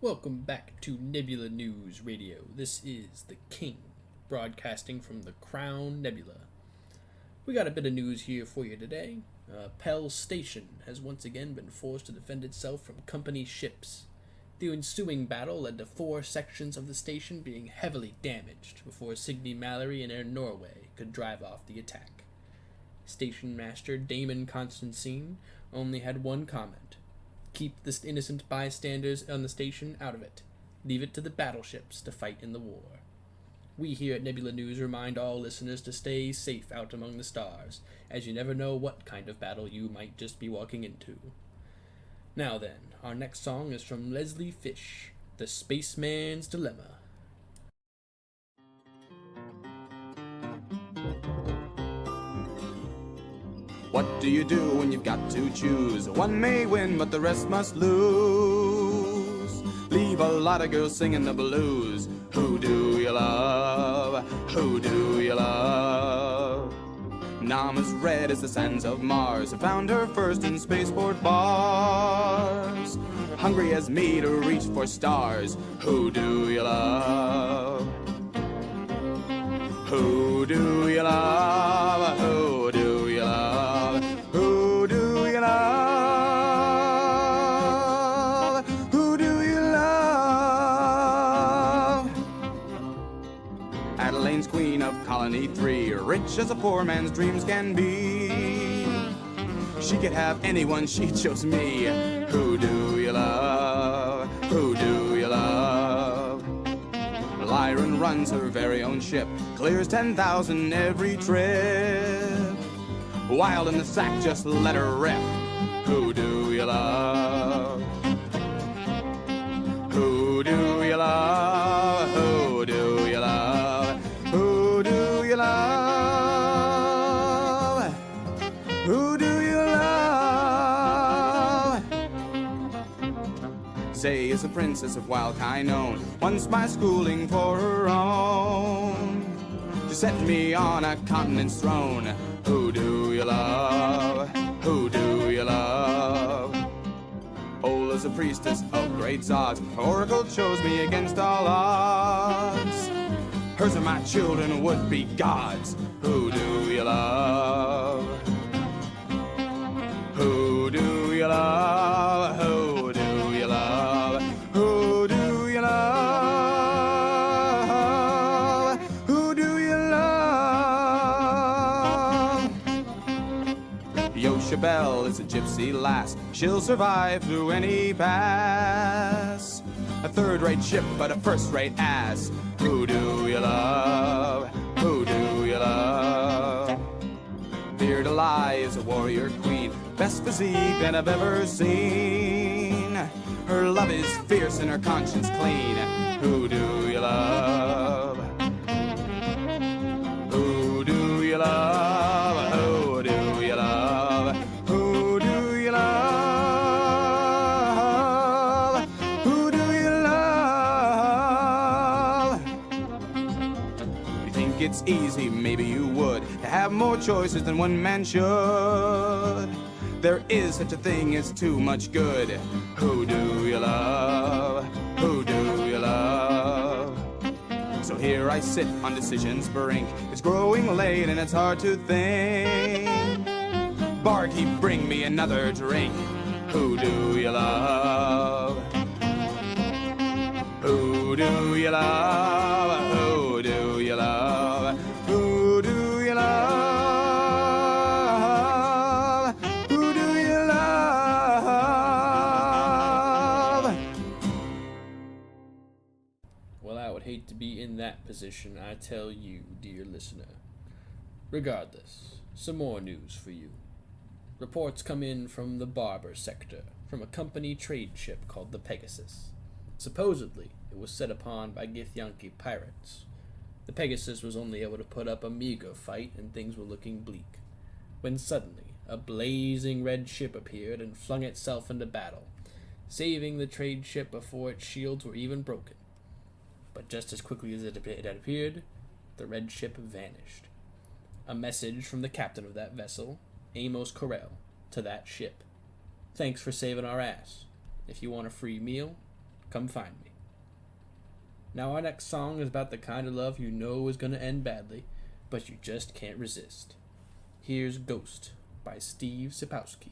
Welcome back to Nebula News Radio. This is the King, broadcasting from the Crown Nebula. We got a bit of news here for you today. Pell Station has once again been forced to defend itself from company ships. The ensuing battle led to 4 sections of the station being heavily damaged before Signe Mallory and Air Norway could drive off the attack. Station Master Damon Constantine only had one comment. Keep the innocent bystanders on the station out of it. Leave it to the battleships to fight in the war. We here at Nebula News remind all listeners to stay safe out among the stars, as you never know what kind of battle you might just be walking into. Now then, our next song is from Leslie Fish, The Spaceman's Dilemma. What do you do when you've got to choose? One may win, but the rest must lose. Leave a lot of girls singing the blues. Who do you love? Who do you love? Nam as red as the sands of Mars. I found her first in spaceport bars. Hungry as me to reach for stars. Who do you love? Who do you love? Who do you love? Who do you love? Who do you love? Adelaine's queen of Colony 3, rich as a poor man's dreams can be. She could have anyone, she chose me. Who do you love? Who do you love? Lyron runs her very own ship, clears 10,000 every trip. Wild in the sack, just let her rip. Who do you love? Who do you love? Who do you love? Who do you love? Who do you love? Say is a princess of wild Kynon, once my schooling for her own. She set me on a continent's throne. Who do you love? Who do you love? Ola's a priestess of great Zogs. Her oracle chose me against all odds. Hers and my children would be gods. Who do you love? Who do you love? Who do you love? Who do you love? Who do you love? Yoshabel is a gypsy lass. She'll survive through any pass. A third-rate ship, but a first-rate ass. Who do you love? Who do you love? Beardalai is a warrior queen, best physique that I've ever seen. Her love is fierce and her conscience clean. Who do you love? Who do you love? Who do you love? Who do you love? Who do you love? You think it's easy, maybe you would, to have more choices than one man should. There is such a thing as too much good. Who do you love? Who do you love? So here I sit on decision's brink. It's growing late and it's hard to think. Barkeep, bring me another drink. Who do you love? Who do you love? Who do you love? Who do you love? Who do you love? Well, I would hate to be in that position, I tell you, dear listener. Regardless, some more news for you. Reports come in from the Barber sector, from a company trade ship called the Pegasus. Supposedly, it was set upon by Githyanki pirates. The Pegasus was only able to put up a meager fight, and things were looking bleak, when suddenly a blazing red ship appeared and flung itself into battle, saving the trade ship before its shields were even broken. But just as quickly as it had appeared, the red ship vanished. A message from the captain of that vessel, Amos Corell, to that ship. Thanks for saving our ass. If you want a free meal, come find me. Now our next song is about the kind of love you know is going to end badly, but you just can't resist. Here's Ghost by Steve Sapowski.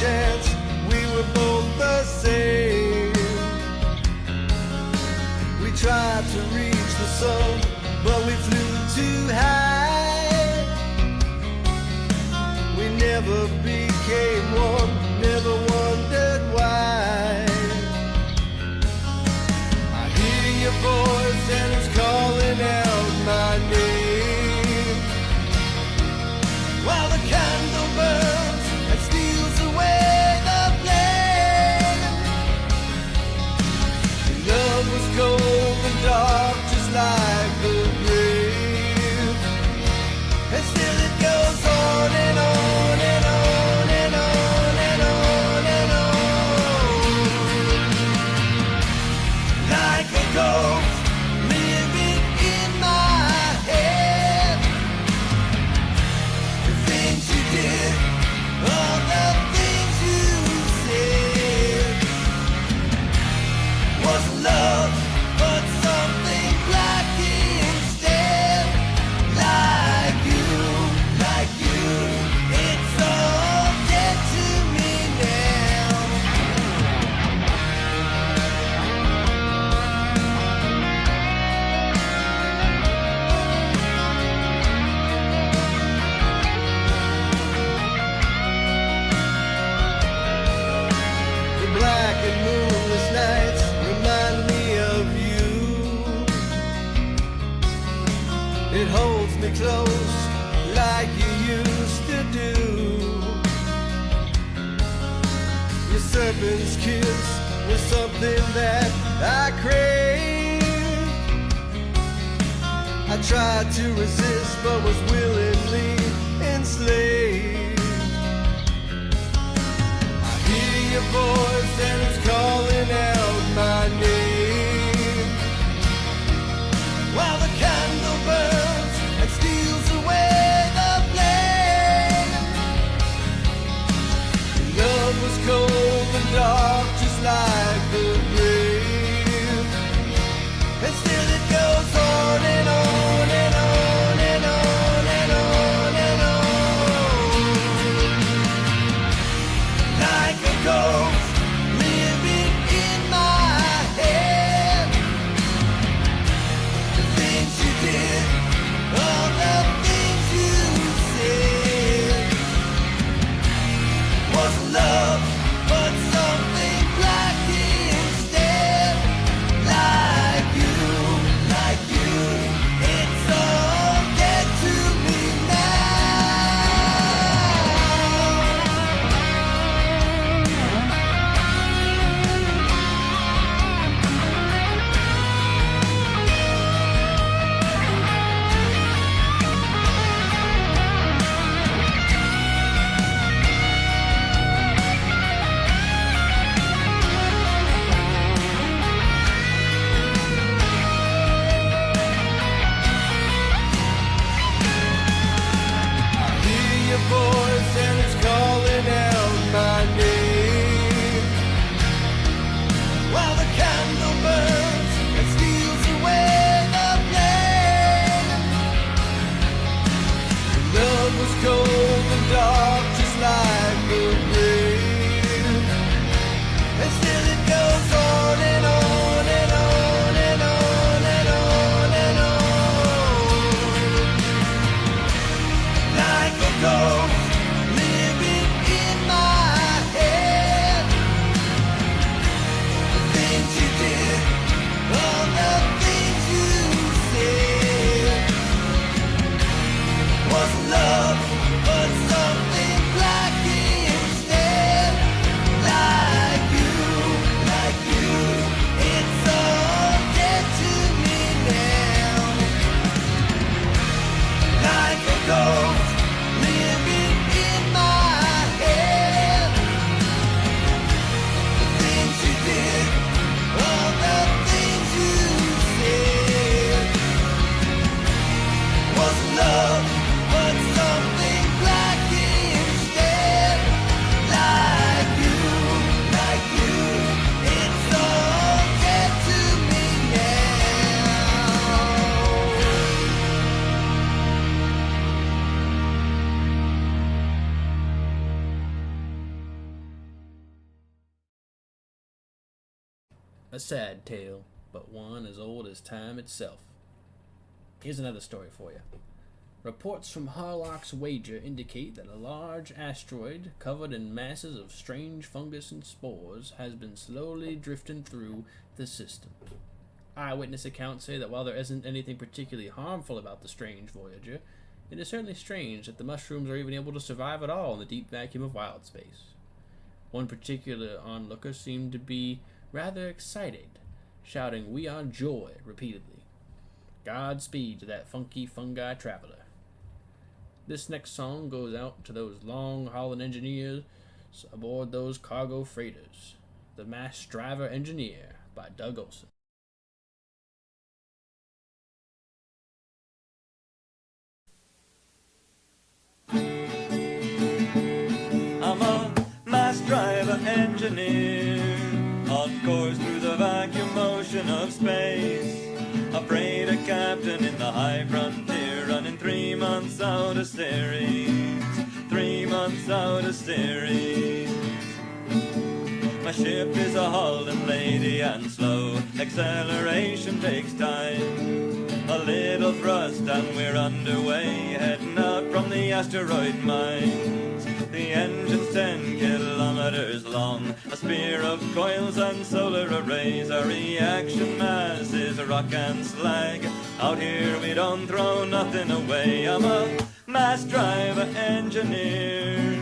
Chance we were both the same. We tried to reach the sun, but we flew too high. We never became one, never wondered why. I hear your voice and it's calling out my name, while the candle burns and steals away the flame. Love was cold and dark, just like the grave. And still it goes on and on and on and on and on and on, like a ghost living in my head. The things you did, all the things you said, wasn't love, but something black instead. Like you, it's all dead to me now. The black and moonless nights remind me of you. It holds me close like you used to do. Your serpent's kiss was something that I craved. I tried to resist but was willingly enslaved. I hear your voice and it's calling out my name, while the candle burns and steals away the flame. Love was cold and dark, just like the grave. And still it goes on and on and on and on and on and on, like a ghost living in my head. The things you did, all the things you said, wasn't love, but something black instead. Like you, it's all dead to me now. A sad tale, but one as old as time itself. Here's another story for you. Reports from Harlock's Wager indicate that a large asteroid covered in masses of strange fungus and spores has been slowly drifting through the system. Eyewitness accounts say that while there isn't anything particularly harmful about the strange Voyager, it is certainly strange that the mushrooms are even able to survive at all in the deep vacuum of wild space. One particular onlooker seemed to be rather excited, shouting, "We are joy," repeatedly. Godspeed to that funky fungi traveler. This next song goes out to those long-hauling engineers aboard those cargo freighters. The Mass Driver Engineer by Doug Olson. I'm a mass driver engineer, on course through the vacuum motion of space. A freighter captain in the high frontier, running 3 months out of series. 3 months out of series. My ship is a hauling lady and slow. Acceleration takes time. A little thrust and we're underway, heading out from the asteroid mines. The engine's 10 kilometers long, a spear of coils and solar arrays. Our reaction mass is rock and slag. Out here we don't throw nothing away. I'm a mass driver engineer,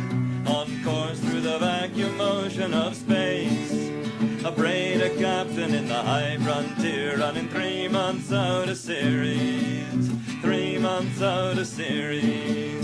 on course through the vacuum motion of space. A freighter captain in the high frontier, running 3 months out of series. 3 months out of series.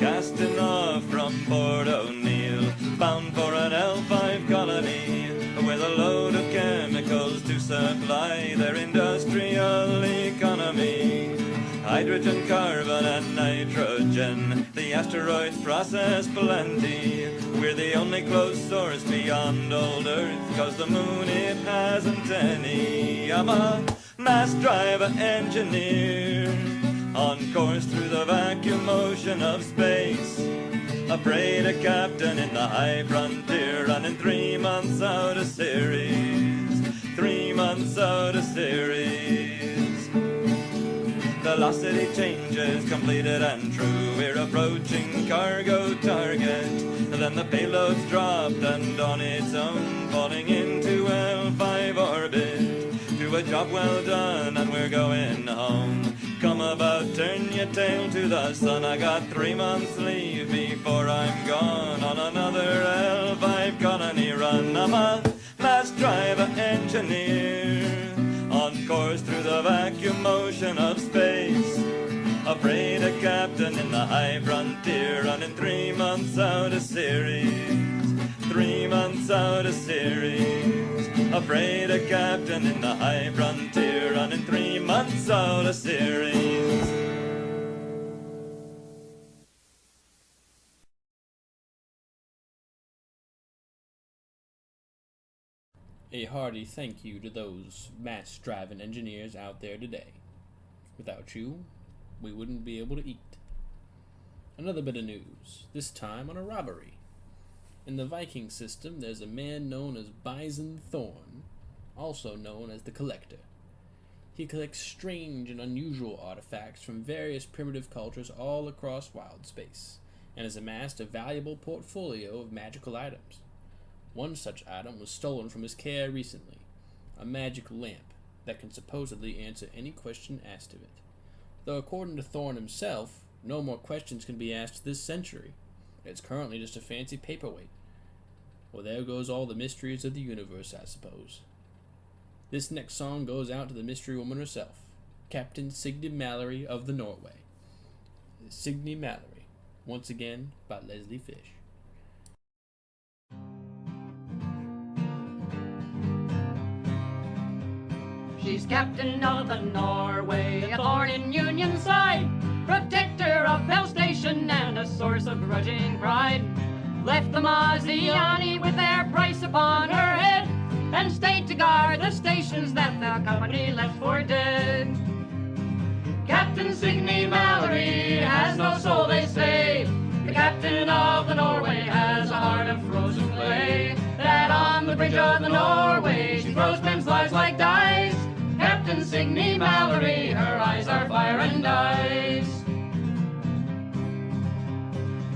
Casting off from Port O'Neill, bound for an L5 colony, with a load of chemicals to supply their industrial economy. Hydrogen, carbon and nitrogen, the asteroids process plenty. We're the only close source beyond old Earth, 'cause the moon it hasn't any. I'm a mass driver engineer, on course through the vacuum motion of space. A freighter captain in the high frontier, running 3 months out of series. 3 months out of series. Velocity changes completed and true. We're approaching cargo target. Then the payload's dropped and on its own, falling into L5 orbit. Do a job well done and we're going home. Come about, turn your tail to the sun. I got 3 months leave before I'm gone on another L5 colony run. I'm a mass driver engineer, on course through the vacuum motion of space. A freighter captain in the high frontier, running 3 months out of series. 3 months out of series. A freighter captain in the high frontier, running 3 months out of series. A hearty thank you to those mass driving engineers out there today. Without you, we wouldn't be able to eat. Another bit of news, this time on a robbery. In the Viking system, there's a man known as Bison Thorn, also known as the Collector. He collects strange and unusual artifacts from various primitive cultures all across wild space, and has amassed a valuable portfolio of magical items. One such item was stolen from his care recently, a magic lamp that can supposedly answer any question asked of it. Though according to Thorn himself, no more questions can be asked this century. It's currently just a fancy paperweight. Well, there goes all the mysteries of the universe, I suppose. This next song goes out to the mystery woman herself, Captain Signe Mallory of the Norway. Signe Mallory, once again by Leslie Fish. She's captain of the Norway, a thorn in Union side, protector of Bell Station and a source of grudging pride. Left the Maziani with their price upon her head, and stayed to guard the stations that the company left for dead. Captain Signe Mallory has no soul, they say. The captain of the Norway has a heart of frozen clay, that on the bridge of the Norway, she throws men's lives like dice. Captain Signe Mallory, her eyes are fire and ice.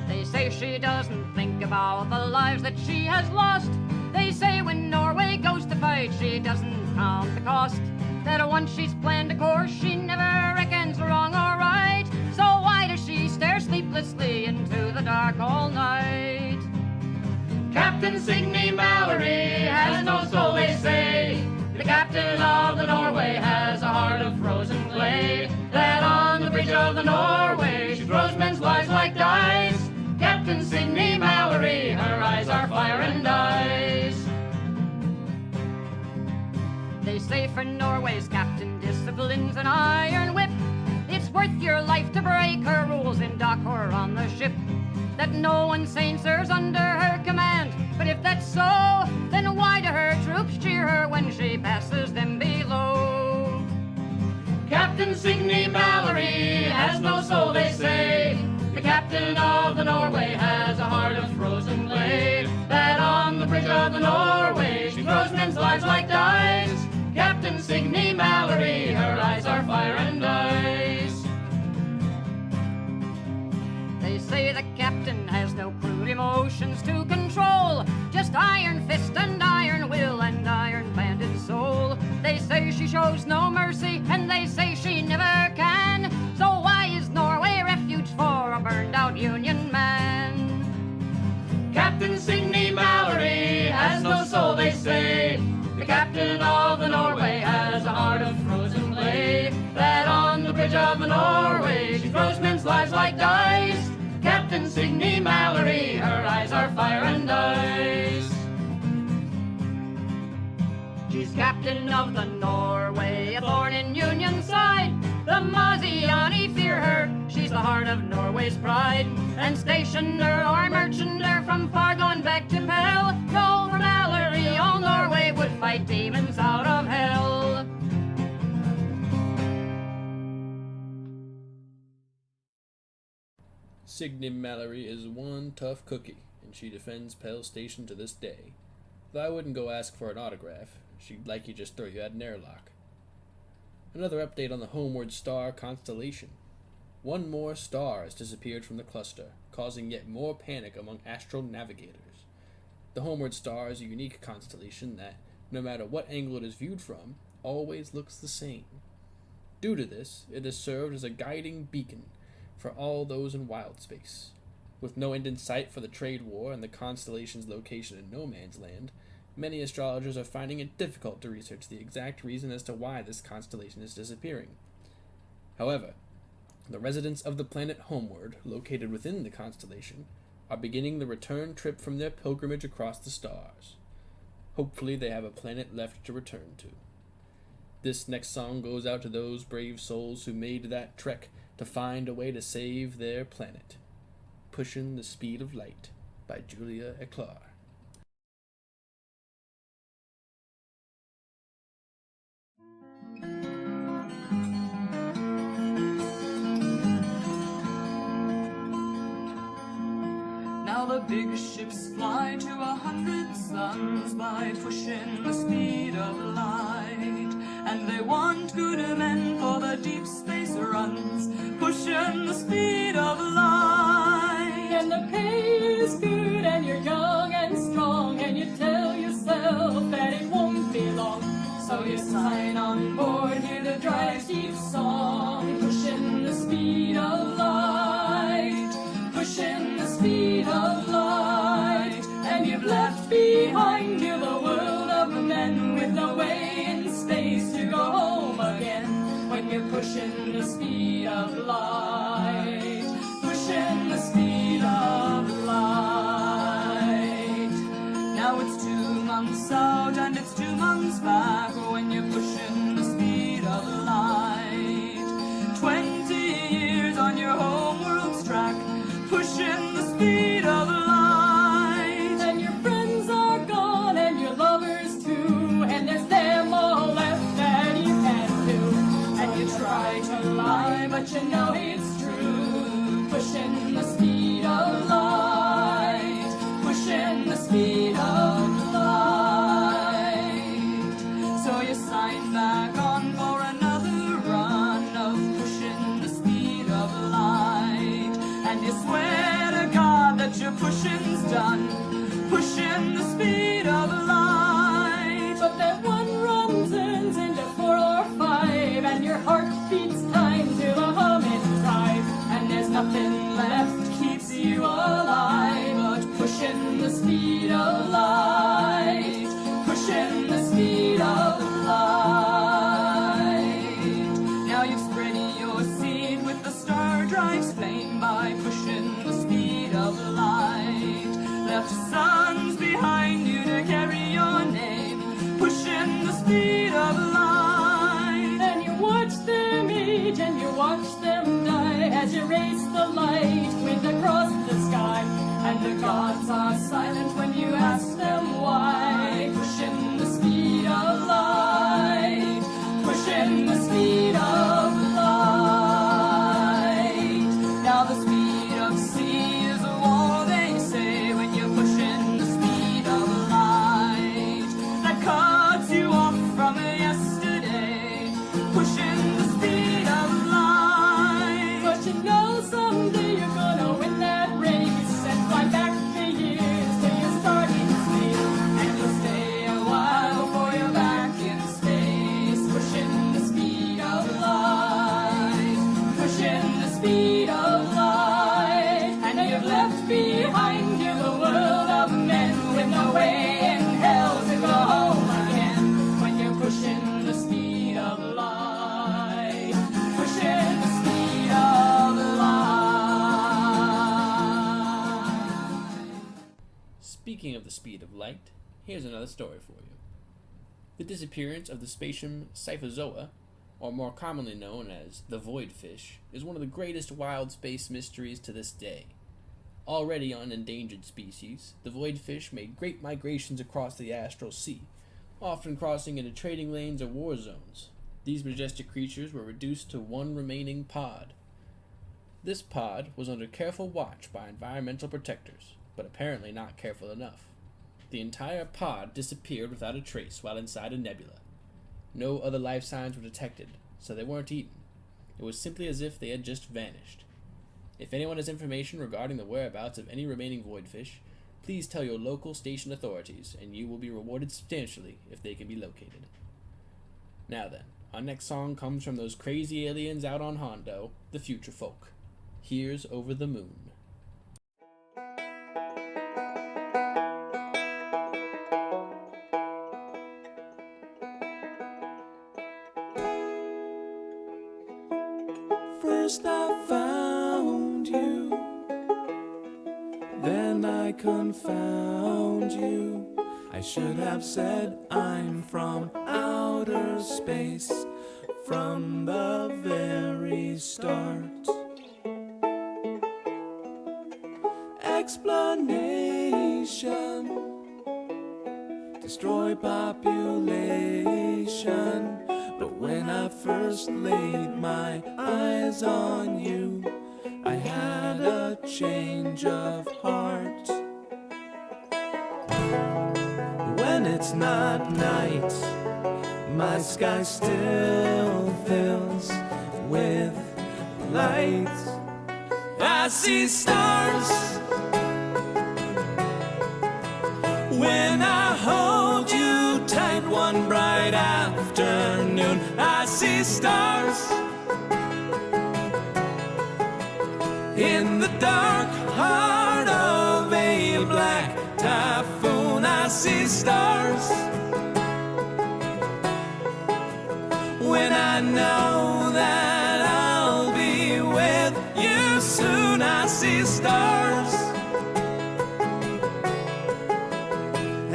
They say she doesn't think about the lives that she has lost. They say when Norway goes to fight, she doesn't count the cost. That once she's planned a course, she never reckons wrong or right. So why does she stare sleeplessly into the dark all night? Captain Signe Mallory has no soul, they say. The captain of the Norway has a heart of frozen clay. That on the bridge of the Norway, she throws men's lives like dice. Captain Signe Mallory, her eyes are fire and ice. They say for Norway's captain disciplines an iron whip. It's worth your life to break her rules in dock or on the ship. That no one sane serves under her command. But if that's so, then why do her troops cheer her when she passes them below? Captain Signe Mallory has no soul, they say. The captain of the Norway has a heart of frozen clay. That on the bridge of the Norway, she throws men's lives like dice. Captain Signe Mallory, her eyes are fire and ice. They say the captain has no crude emotions to control, just iron fist and iron will and iron-banded soul. They say she shows no mercy, and they say she never can. So why is Norway refuge for a burned-out Union man? Captain Signe Mallory has no soul, they say. The captain of the Norway has a heart of frozen clay. That on the bridge of the Norway, she throws men's lives like dice. Captain Signe Mallory, her eyes are fire and ice. She's captain of the Norway, a thorn in Union's side. The Maziani fear her, she's the heart of Norway's pride. And stationer or merchant from far gone back to Pell. Go for Mallory, all Norway would fight demons out of hell. Signe Mallory is one tough cookie, and she defends Pell Station to this day. Though I wouldn't go ask for an autograph, she'd likely just throw you at an airlock. Another update on the Homeward Star constellation. One more star has disappeared from the cluster, causing yet more panic among astral navigators. The Homeward Star is a unique constellation that, no matter what angle it is viewed from, always looks the same. Due to this, it has served as a guiding beacon for all those in wild space. With no end in sight for the trade war and the constellation's location in no man's land, many astrologers are finding it difficult to research the exact reason as to why this constellation is disappearing. However, the residents of the planet Homeward, located within the constellation, are beginning the return trip from their pilgrimage across the stars. Hopefully they have a planet left to return to. This next song goes out to those brave souls who made that trek to find a way to save their planet. Pushing the Speed of Light by Julia Eclar. Now the big ships fly to 100 suns by pushing the speed of light. And they want good men for the deep space runs, pushing the speed of light. And the pay is good and you're young and strong, and you tell yourself that it won't be long. So you sign on board, hear the drive deep song, pushing the speed of light, pushing the speed of light. And you've left behind you the world of men with no way in space to go home again. When you're pushing the speed of light, pushing the speed of light. Now it's 2 months out and it's 2 months back when you're pushing the speed of light. 20 years on your home world's track, pushing the speed of light. And your friends are gone and your lovers too, and there's them all left that you can't do. And you try to lie, but you know it's true. Pushing the speed of light, pushing the speed of light. left sons behind you to carry your name, pushing the speed of light. And you watch them age and you watch them die as you race the light wind across the sky. And the gods are silent when you ask them why. Pushing the speed of light, pushing the speed of light. Now the speed of sea is all they say when you're pushing the speed of light. That cuts you off from yesterday, pushing the speed of light. But you know someday you're gonna win that race and fly back the years till you're starting to speed. And you'll stay a while before you're back in space, pushing the speed of light, pushing the speed of light. And you've left behind you the world of men with no way in hell to go home again. When you're pushing the speed of light, pushing the speed of light. Speaking of the speed of light, here's another story for you. The disappearance of the spatium Cyphozoa, or more commonly known as the voidfish, is one of the greatest wild space mysteries to this day. Already an endangered species, the voidfish made great migrations across the astral sea, often crossing into trading lanes or war zones. These majestic creatures were reduced to one remaining pod. This pod was under careful watch by environmental protectors, but apparently not careful enough. The entire pod disappeared without a trace while inside a nebula. No other life signs were detected, so they weren't eaten. It was simply as if they had just vanished. If anyone has information regarding the whereabouts of any remaining voidfish, please tell your local station authorities, and you will be rewarded substantially if they can be located. Now then, our next song comes from those crazy aliens out on Hondo, the Future Folk. Here's Over the Moon. First I found you, then I confound you. I should have said I'm from outer space from the very start. Explanation, destroy population. But when I first laid my eyes on you, I had a change of heart. When it's not night, my sky still fills with light. I see stars when I hold you tight one bright afternoon. I see stars in the dark heart of a black typhoon. I see stars when I know that I'll be with you soon. I see stars,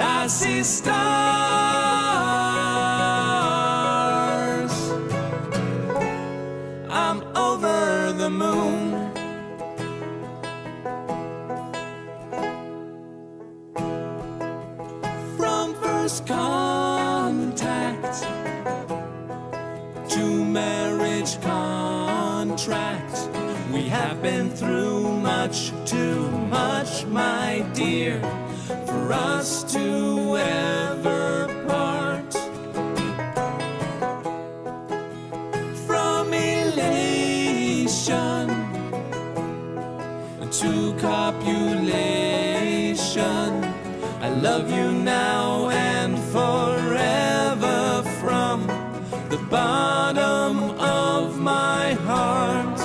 I see stars. I'm over the moon. From first contact to marriage contract, we have been through much, too much, my dear, for us to ever part. From elation to copulation, I love you now and forever from the bottom of my heart.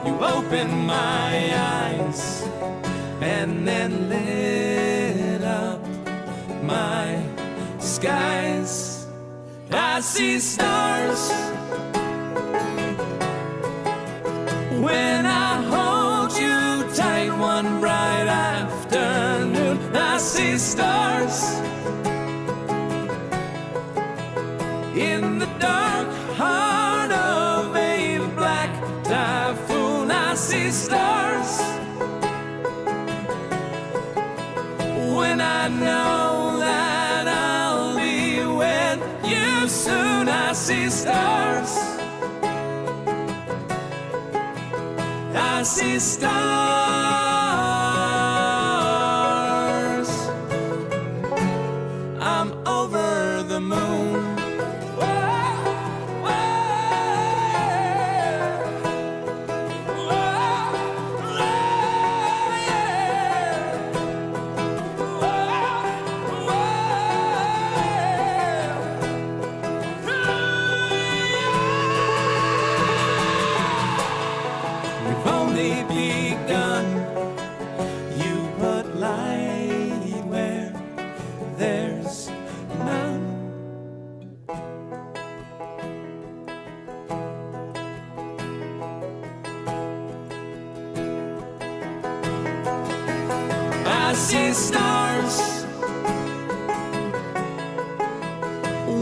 You open my eyes and then lit up my skies. I see stars when I hold you tight one stars. In the dark heart of a black typhoon, I see stars. When I know that I'll be with you soon, I see stars. I see stars. I'm over the moon. We've only begun. You put light where there's none. I see stars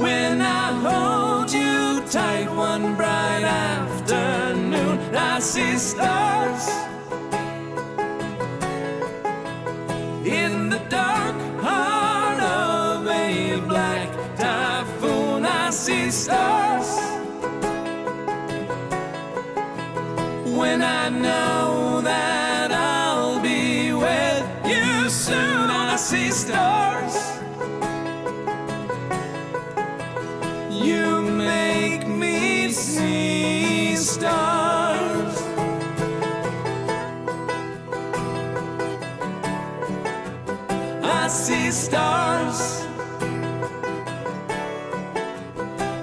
when I hold you tight one bright afternoon. I see stars in the dark heart of a black typhoon. I see stars when I know that I'll be with you soon. I see stars. You make me see stars. I see stars.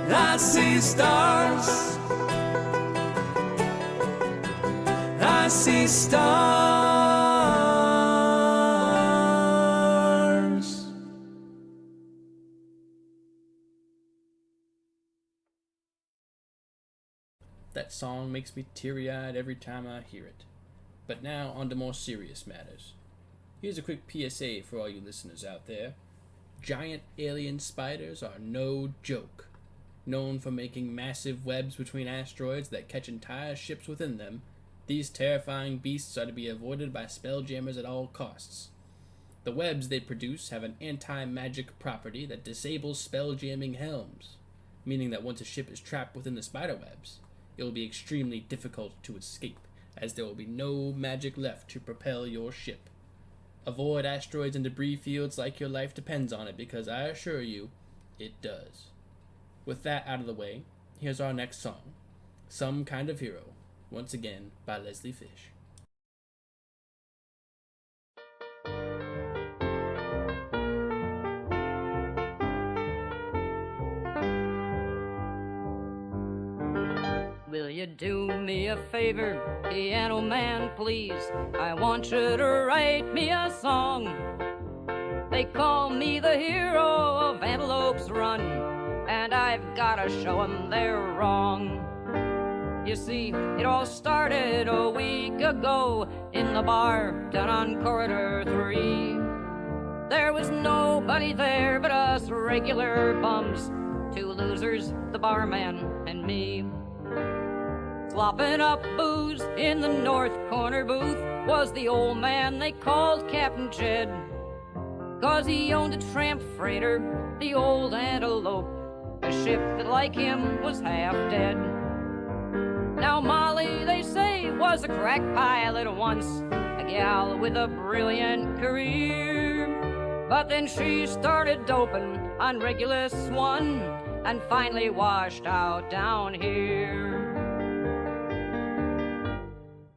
I see stars. I see stars. That song makes me teary-eyed every time I hear it. But now on to more serious matters. Here's a quick PSA for all you listeners out there. Giant alien spiders are no joke. Known for making massive webs between asteroids that catch entire ships within them, these terrifying beasts are to be avoided by spelljammers at all costs. The webs they produce have an anti-magic property that disables spelljamming helms, meaning that once a ship is trapped within the spiderwebs, it will be extremely difficult to escape, as there will be no magic left to propel your ship. Avoid asteroids and debris fields like your life depends on it, because I assure you, it does. With that out of the way, here's our next song, Some Kind of Hero, once again by Leslie Fish. Will you do me a favor, piano man, please? I want you to write me a song. They call me the hero of Antelope's Run, and I've gotta show 'em they're wrong. You see, it all started a week ago in the bar down on Corridor 3. There was nobody there but us regular bums, two losers, the barman and me. Slopping up booze in the north corner booth was the old man they called Captain Jed, 'cause he owned a tramp freighter, the old Antelope, a ship that like him was half dead. Now Molly, they say, was a crack pilot once, a gal with a brilliant career. But then she started doping on Regulus One and finally washed out down here.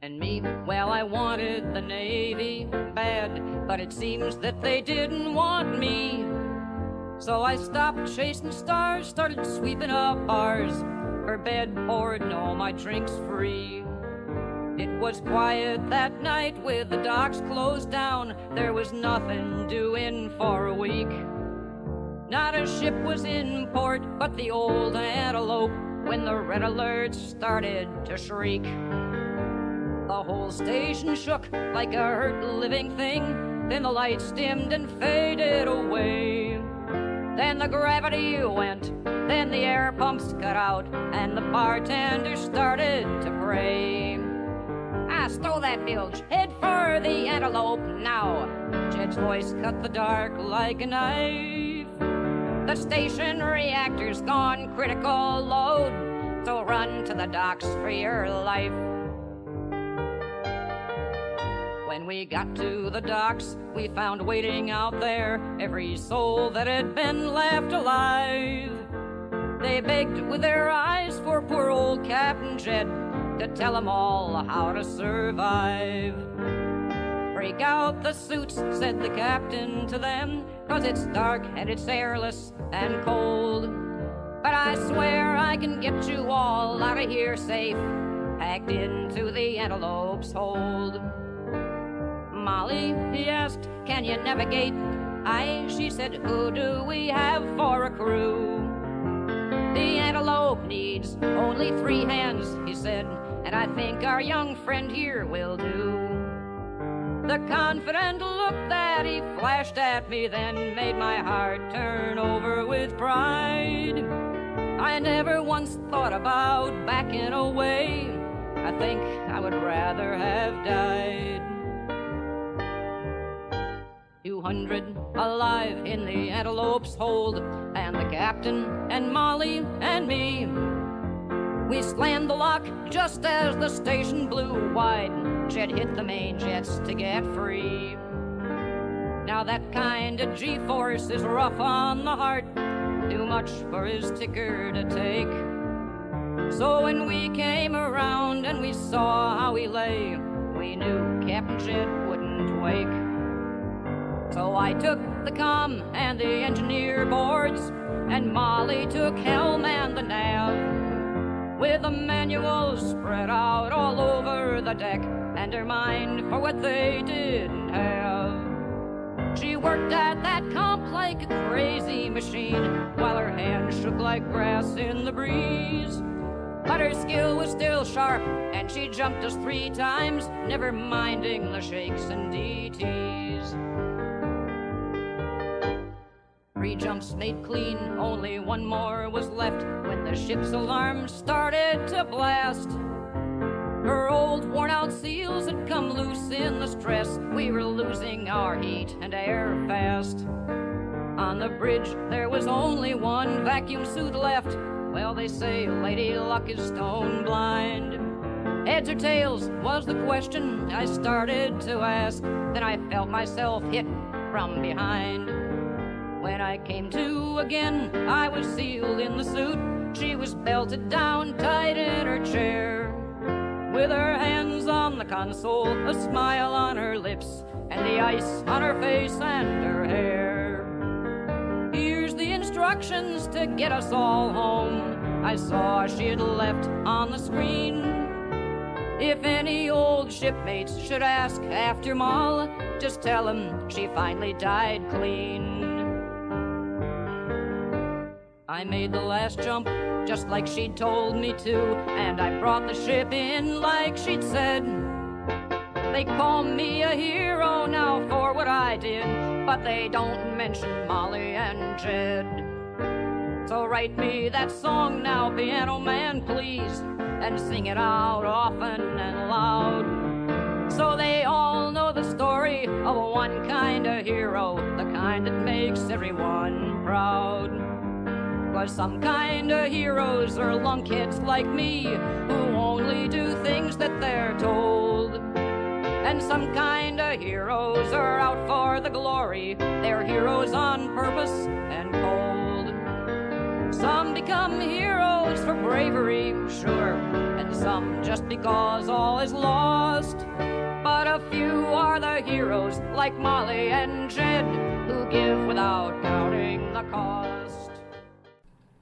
And me, well, I wanted the Navy bad, but it seems that they didn't want me. So I stopped chasing stars, started sweeping up bars, for bed, board, and all my drinks free. It was quiet that night with the docks closed down. There was nothing doing for a week. Not a ship was in port but the old Antelope when the red alerts started to shriek. The whole station shook like a hurt living thing. Then the lights dimmed and faded away. Then the gravity went, then the air pumps cut out, and the bartender started to pray. Stow that bilge, head for the antelope now. Jed's voice cut the dark like a knife. The station reactor's gone critical load, so run to the docks for your life. When we got to the docks, we found waiting out there every soul that had been left alive. They begged with their eyes for poor old Captain Jed to tell them all how to survive. Break out the suits, said the captain to them, 'cause it's dark and it's airless and cold. But I swear I can get you all out of here safe, packed into the antelope's hold. Molly, he asked, can you navigate? Aye, she said, who do we have for a crew? The antelope needs only 3 hands, he said, and I think our young friend here will do. The confident look that he flashed at me then made my heart turn over with pride. I never once thought about backing away. I think I would rather have died. 200 alive in the antelope's hold, and the captain and Molly and me. We slammed the lock just as the station blew wide. Jed hit the main jets to get free. Now that kind of G-force is rough on the heart, too much for his ticker to take. So when we came around and we saw how he lay, we knew Captain Jed wouldn't wake. So I took the comm and the engineer boards, and Molly took helm and the nav, with the manuals spread out all over the deck, and her mind for what they didn't have. She worked at that comp like a crazy machine, while her hands shook like grass in the breeze. But her skill was still sharp, and she jumped us 3 times, never minding the shakes and DTs. 3 jumps made clean, only 1 more was left when the ship's alarm started to blast. Her old worn-out seals had come loose in the stress. We were losing our heat and air fast. On the bridge there was only 1 vacuum suit left. Well, they say Lady Luck is stone blind. Heads or tails was the question I started to ask. Then I felt myself hit from behind. When I came to again, I was sealed in the suit. She was belted down tight in her chair, with her hands on the console, a smile on her lips, and the ice on her face and her hair. Here's the instructions to get us all home. I saw she had left on the screen. If any old shipmates should ask after Moll, just tell them she finally died clean. I made the last jump just like she'd told me to, and I brought the ship in like she'd said. They call me a hero now for what I did, but they don't mention Molly and Jed. So write me that song now, piano man, please, and sing it out often and loud, so they all know the story of one kind of hero, the kind that makes everyone proud. 'Cause some kind of heroes are lunkheads like me, who only do things that they're told. And some kind of heroes are out for the glory, they're heroes on purpose and cold. Some become heroes for bravery, sure, and some just because all is lost. But a few are the heroes like Molly and Jed, who give without counting the cost.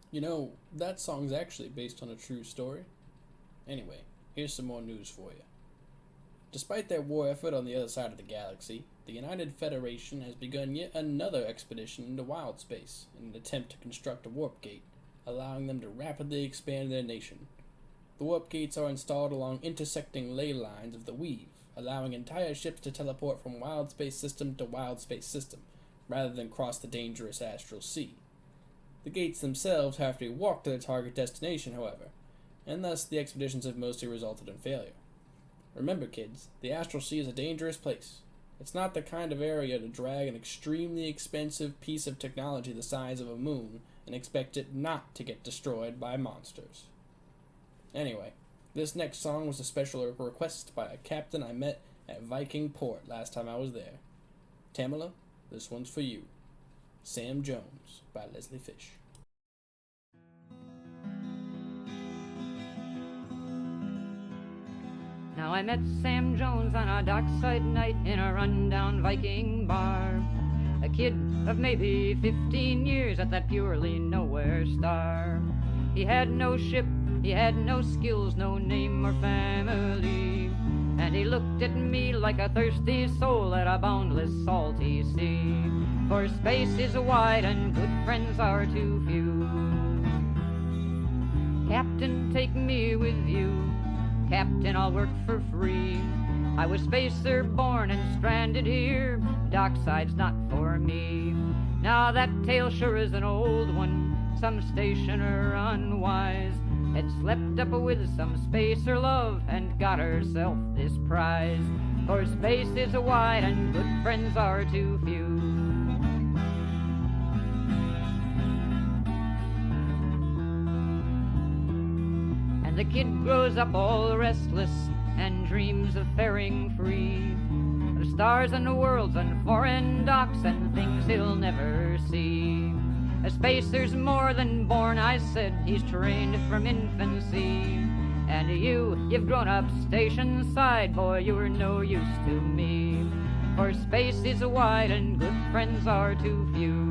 You know, that song's actually based on a true story. Anyway, here's some more news for you. Despite their war effort on the other side of the galaxy, the United Federation has begun yet another expedition into wild space in an attempt to construct a warp gate, allowing them to rapidly expand their nation. The warp gates are installed along intersecting ley lines of the Weave, allowing entire ships to teleport from wild space system to wild space system, rather than cross the dangerous astral sea. The gates themselves have to be walked to their target destination, however, and thus the expeditions have mostly resulted in failure. Remember, kids, the astral sea is a dangerous place. It's not the kind of area to drag an extremely expensive piece of technology the size of a moon and expect it not to get destroyed by monsters. Anyway, this next song was a special request by a captain I met at Viking Port last time I was there. Tamala, this one's for you. Sam Jones by Leslie Fish. Now I met Sam Jones on a dockside night in a rundown Viking bar. A kid of maybe 15 years at that purely nowhere star. He had no ship, he had no skills, no name or family. And he looked at me like a thirsty soul at a boundless salty sea. For space is wide and good friends are too few. Captain, take me with you. Captain, I'll work for free. I was spacer born and stranded here. Dockside's not for me. Now that tale sure is an old one. Some stationer unwise had slept up with some spacer love and got herself this prize. For space is wide and good friends are too few. The kid grows up all restless and dreams of faring free, of stars and worlds and foreign docks and things he'll never see. A spacer's more than born, I said, he's trained from infancy. And you've grown up station side, boy, you were no use to me. For space is wide and good friends are too few.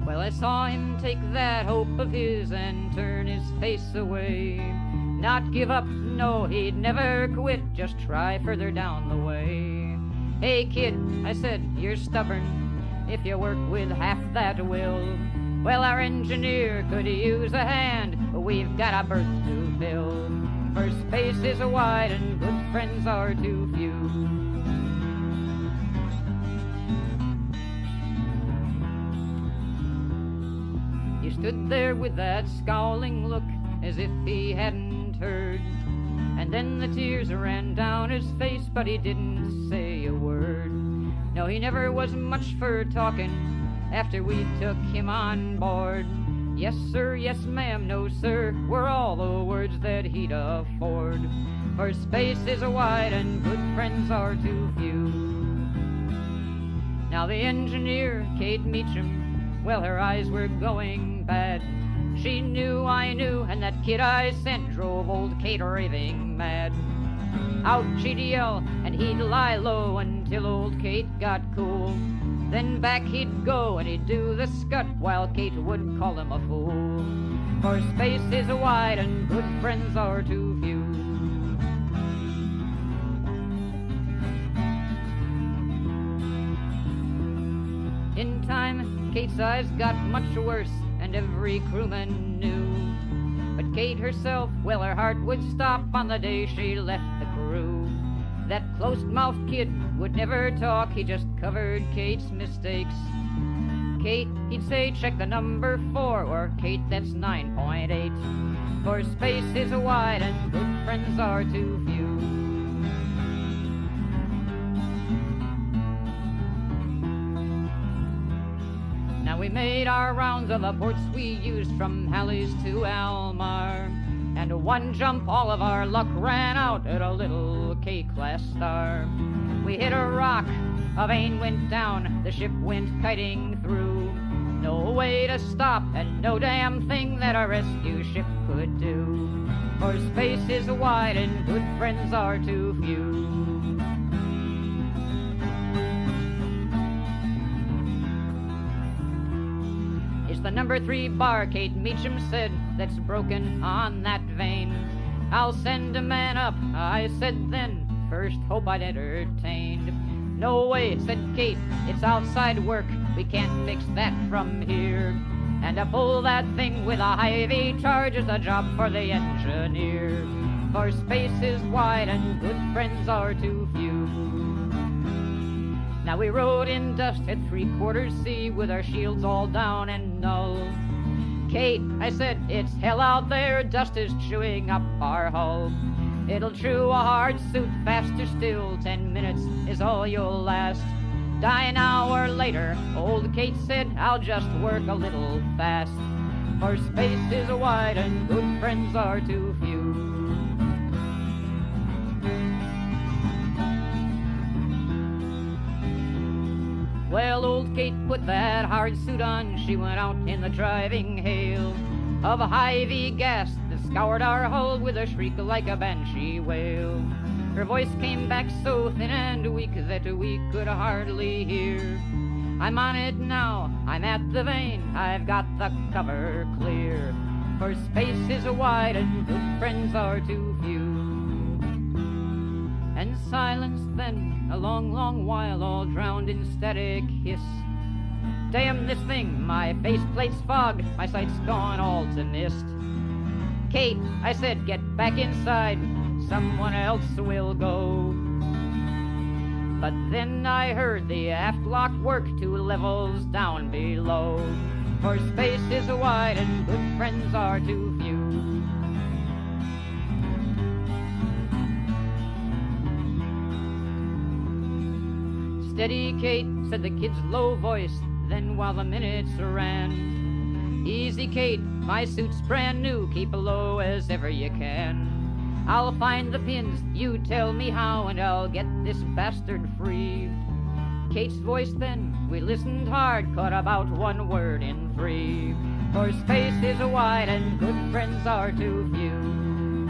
Well, I saw him take that hope of his and turn his face away. Not give up, no, he'd never quit, just try further down the way. Hey kid, I said, you're stubborn, if you work with half that will. Well, our engineer could use a hand, but we've got a berth to fill. For space is wide and good friends are too few. He stood there with that scowling look as if he hadn't heard. And then the tears ran down his face, but he didn't say a word. No, he never was much for talking after we took him on board. Yes, sir, yes, ma'am, no, sir, were all the words that he'd afford. For space is wide and good friends are too few. Now the engineer, Kate Meacham, well, her eyes were going bad. She knew I knew, and that kid I sent drove old Kate raving mad. Out she'd yell, and he'd lie low until old Kate got cool. Then back he'd go, and he'd do the scut, while Kate would call him a fool. For space is wide, and good friends are too few. In time, Kate's eyes got much worse, and every crewman knew. But Kate herself, well, her heart would stop on the day she left the crew. That close-mouthed kid would never talk, he just covered Kate's mistakes. Kate, he'd say, check the number 4, or Kate, that's 9.8. For space is wide and good friends are too few. Now we made our rounds of the ports we used from Halley's to Almar. And one jump, all of our luck ran out at a little K-class star. We hit a rock, a vane went down, the ship went kiting through. No way to stop, and no damn thing that a rescue ship could do. For space is wide and good friends are too few. It's the number 3 bar, Kate Meacham said, that's broken on that vane. I'll send a man up, I said then, first hope I'd entertained. No way, said Kate, it's outside work, we can't fix that from here. And to pull that thing with a Hy-Vee charge is a job for the engineer. For space is wide and good friends are too few. Now we rode in dust at 3/4 sea with our shields all down and null. Kate, I said, it's hell out there, dust is chewing up our hull. It'll chew a hard suit faster still, 10 minutes is all you'll last. Die an hour later, old Kate said, I'll just work a little fast. For space is wide and good friends are too few. Well, old Kate put that hard suit on, she went out in the driving hail of a Hy-Vee gas that scoured our hull with a shriek like a banshee wail. Her voice came back so thin and weak that we could hardly hear. I'm on it now, I'm at the vein, I've got the cover clear. For space is wide and good friends are too few. And silence then, a long, long while, all drowned in static hiss. Damn this thing, my faceplate's fogged, my sight's gone all to mist. Kate, I said, get back inside, someone else will go. But then I heard the aft lock work 2 levels down below. For space is wide and good friends are too few. Steady, Kate, said the kid's low voice, then while the minutes ran. Easy, Kate, my suit's brand new, keep low as ever you can. I'll find the pins, you tell me how, and I'll get this bastard free. Kate's voice then, we listened hard, caught about 1 word in 3. For space is wide and good friends are too few.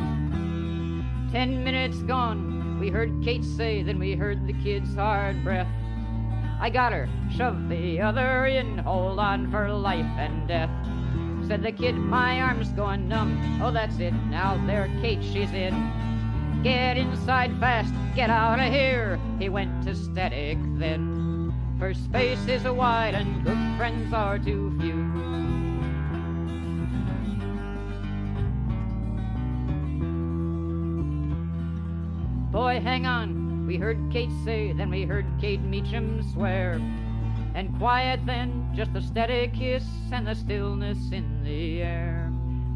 10 minutes gone, we heard Kate say, then we heard the kid's hard breath. I got her, shove the other in, hold on for life and death. Said the kid, my arm's going numb, oh that's it, now there Kate, she's in. Get inside fast, get out of here, he went to static then. For space is wide and good friends are too few. Boy, hang on, we heard Kate say, then we heard Kate Meacham swear. And quiet then, just the static hiss and the stillness in the air.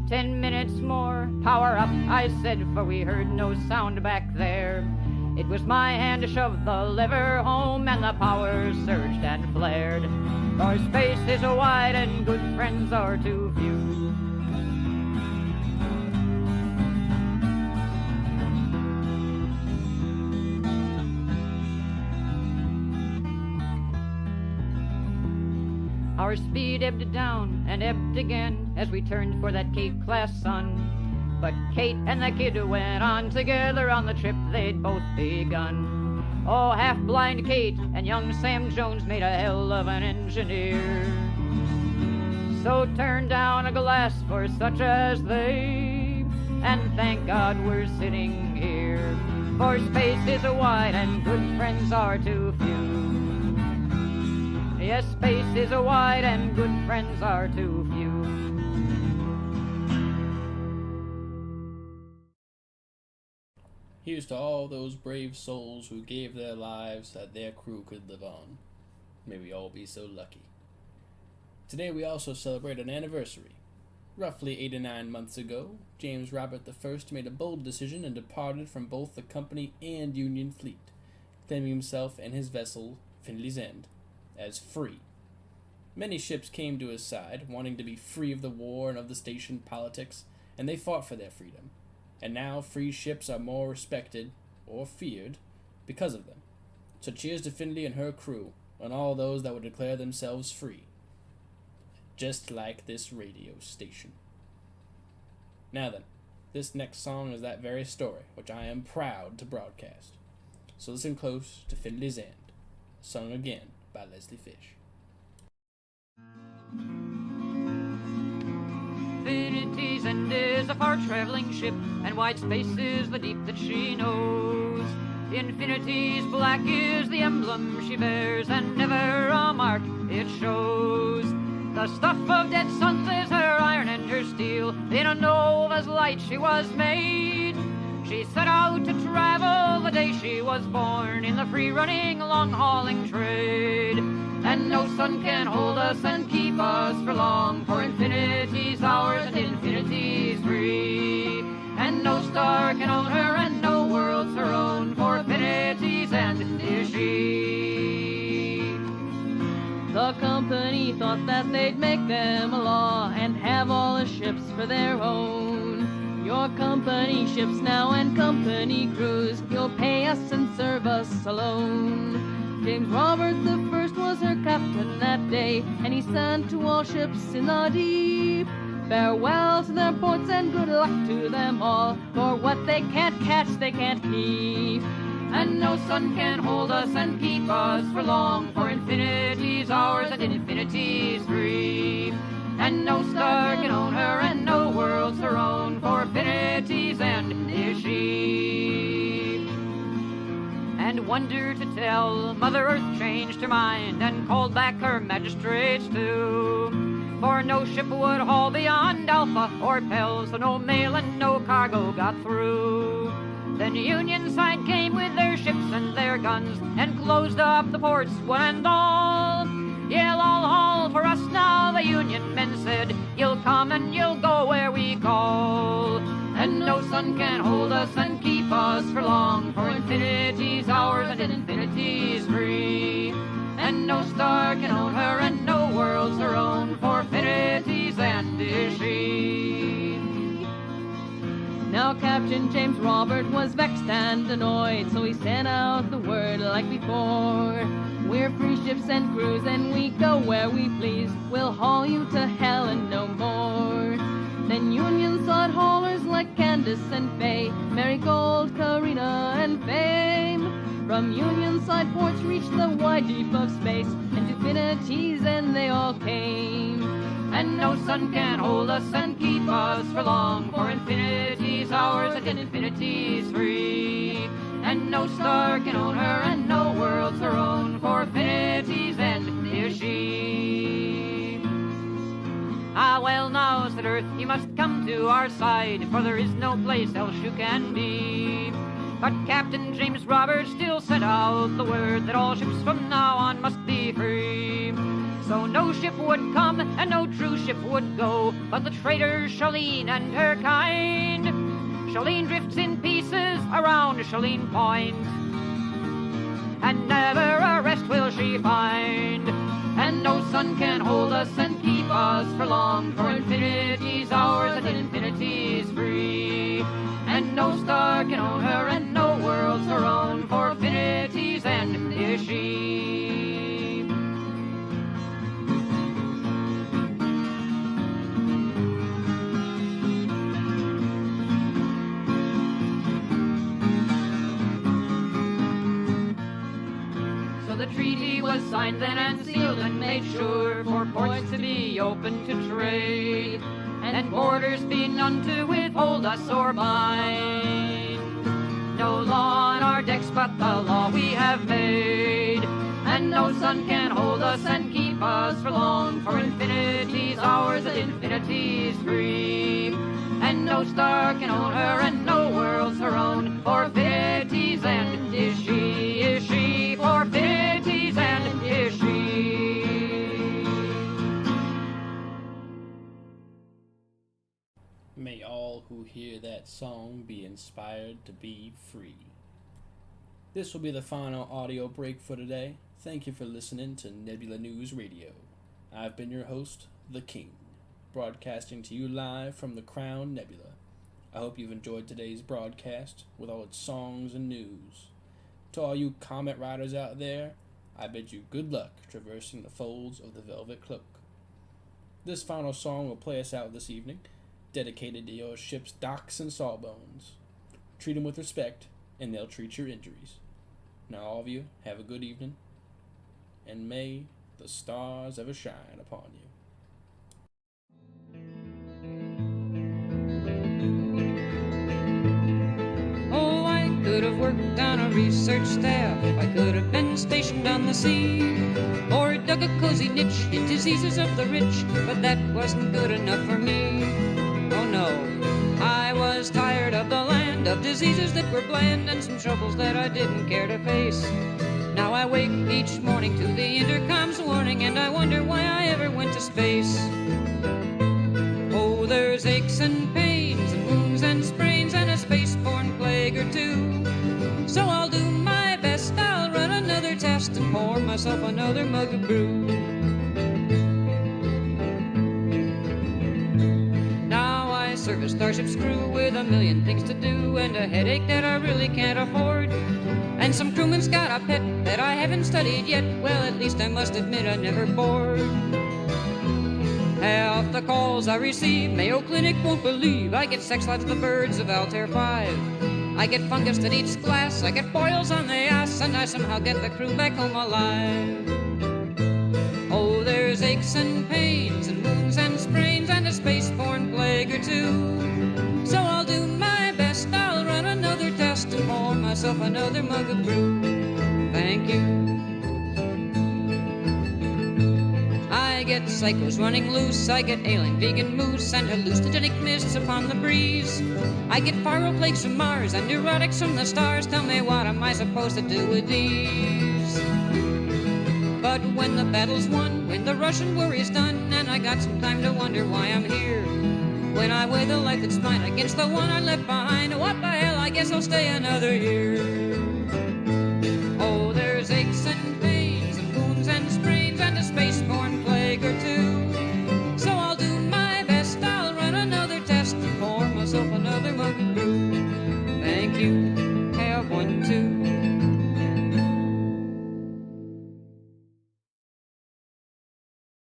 10 minutes more, power up, I said, for we heard no sound back there. It was my hand to shove the lever home, and the power surged and flared. For space is wide and good friends are too few. Our speed ebbed down and ebbed again as we turned for that Cape-class sun. But Kate and the kid went on together on the trip they'd both begun. Oh, half-blind Kate and young Sam Jones made a hell of an engineer. So turn down a glass for such as they, and thank God we're sitting here. For space is wide and good friends are too few. Yes, space is wide and good friends are too few. Here's to all those brave souls who gave their lives that their crew could live on. May we all be so lucky. Today we also celebrate an anniversary. Roughly 8 or 9 months ago, James Robert I made a bold decision and departed from both the company and Union fleet, claiming himself and his vessel, Finley's End, as free. Many ships came to his side, wanting to be free of the war and of the station politics, and they fought for their freedom. And now free ships are more respected, or feared, because of them. So cheers to Finley and her crew, and all those that would declare themselves free. Just like this radio station. Now then, this next song is that very story, which I am proud to broadcast. So listen close to Finley's End, sung again by Leslie Fish. Infinity's end is a far-traveling ship, and wide space is the deep that she knows. Infinity's black is the emblem she bears, and never a mark it shows. The stuff of dead suns is her iron and her steel. In a nova's light she was made. She set out to travel the day she was born in the free-running, long-hauling trade. And no sun can hold us and keep us for long, for infinity's ours and infinity's free. And no star can own her and no world's her own, for infinity's end is she. The company thought that they'd make them a law and have all the ships for their own. Your company ships now and company crews, you'll pay us and serve us alone. James Robert the First was her captain that day, and he sent to all ships in the deep, farewell to their ports and good luck to them all, for what they can't catch they can't keep. And no sun can hold us and keep us for long, for infinity's ours and infinity's free. And no star can own her and no world's her own, for infinity's end is she. And wonder to tell, Mother Earth changed her mind and called back her magistrates too. For no ship would haul beyond Alpha or Pell, so no mail and no cargo got through. Then Union side came with their ships and their guns and closed up the ports one and all. You'll all haul for us now, the Union men said. You'll come and you'll go where we call. And no sun can hold us and keep us for long, for infinity's ours and infinity's free. And no star can own her and no world's her own, for infinity's end is she. Now Captain James Robert was vexed and annoyed, so he sent out the word like before. We're free ships and crews and we go where we please. We'll haul you to hell and no more. Then Union side haulers like Candace and Faye, Marigold, Carina and Fame, from Union side ports reached the wide deep of space, and to infinity's end they all came. And no sun can hold us and keep us for long, for infinity's ours and infinity's free. And no star can own her and no world's her own, for infinity's end is she. Ah, well now, said Earth, you must come to our side, for there is no place else you can be. But Captain James Roberts still sent out the word that all ships from now on must be free. So no ship would come and no true ship would go, but the traitor Charlene and her kind. Charlene drifts in pieces around Charlene Point, and never a rest will she find. And no sun can hold us and keep us for long, for infinity's ours and infinity's free. And no star can own her and no world's her own, for infinity's end is she. The treaty was signed then and sealed and made sure, for ports to be open to trade, and borders be none to withhold us or bind. No law on our decks but the law we have made, and no sun can hold us and keep us for long, for infinity's ours and infinity's free. And no star can own her and no world's her own, for infinity's end is she, for infinity's end is she. May all who hear that song be inspired to be free. This will be the final audio break for today. Thank you for listening to Nebula News Radio. I've been your host, The King, broadcasting to you live from the Crown Nebula. I hope you've enjoyed today's broadcast with all its songs and news. To all you comet riders out there, I bid you good luck traversing the folds of the velvet cloak. This final song will play us out this evening, dedicated to your ship's docks and sawbones. Treat them with respect, and they'll treat your injuries. Now all of you, have a good evening, and may the stars ever shine upon you. Oh, white could have worked on a research staff. I could have been stationed on the sea, or dug a cozy niche in diseases of the rich, but that wasn't good enough for me. Oh no, I was tired of the land of diseases that were bland and some troubles that I didn't care to face. Now I wake each morning to the intercom's warning, and I wonder why I ever went to space. Oh, there's aches and pains and wounds and sprains and a spaceborne plague or two. So I'll do my best, I'll run another test and pour myself another mug of brew. Now I serve a starship's crew with a million things to do and a headache that I really can't afford. And some crewman's got a pet that I haven't studied yet. Well, at least I must admit I never bored. Half the calls I receive, Mayo Clinic won't believe. I get sex lives of the birds of Altair 5. I get fungus that eats glass, I get boils on the ass, and I somehow get the crew back home alive. Oh, there's aches and pains and wounds and sprains and a spaceborne plague or two. So I'll do my best, I'll run another test and pour myself another mug of brew. Thank you. I get psychos running loose, I get ailing vegan moose and hallucinogenic mists upon the breeze. I get viral plagues from Mars and neurotics from the stars. Tell me, what am I supposed to do with these? But when the battle's won, when the Russian worry's done, and I got some time to wonder why I'm here, when I weigh the life that's mine against the one I left behind, what the hell, I guess I'll stay another year. Oh, there's aches and pains and wounds and sprains and a spaceborne plague or two. So I'll do my best, I'll run another test and pour myself another mug of brew. Thank you. Have one, two.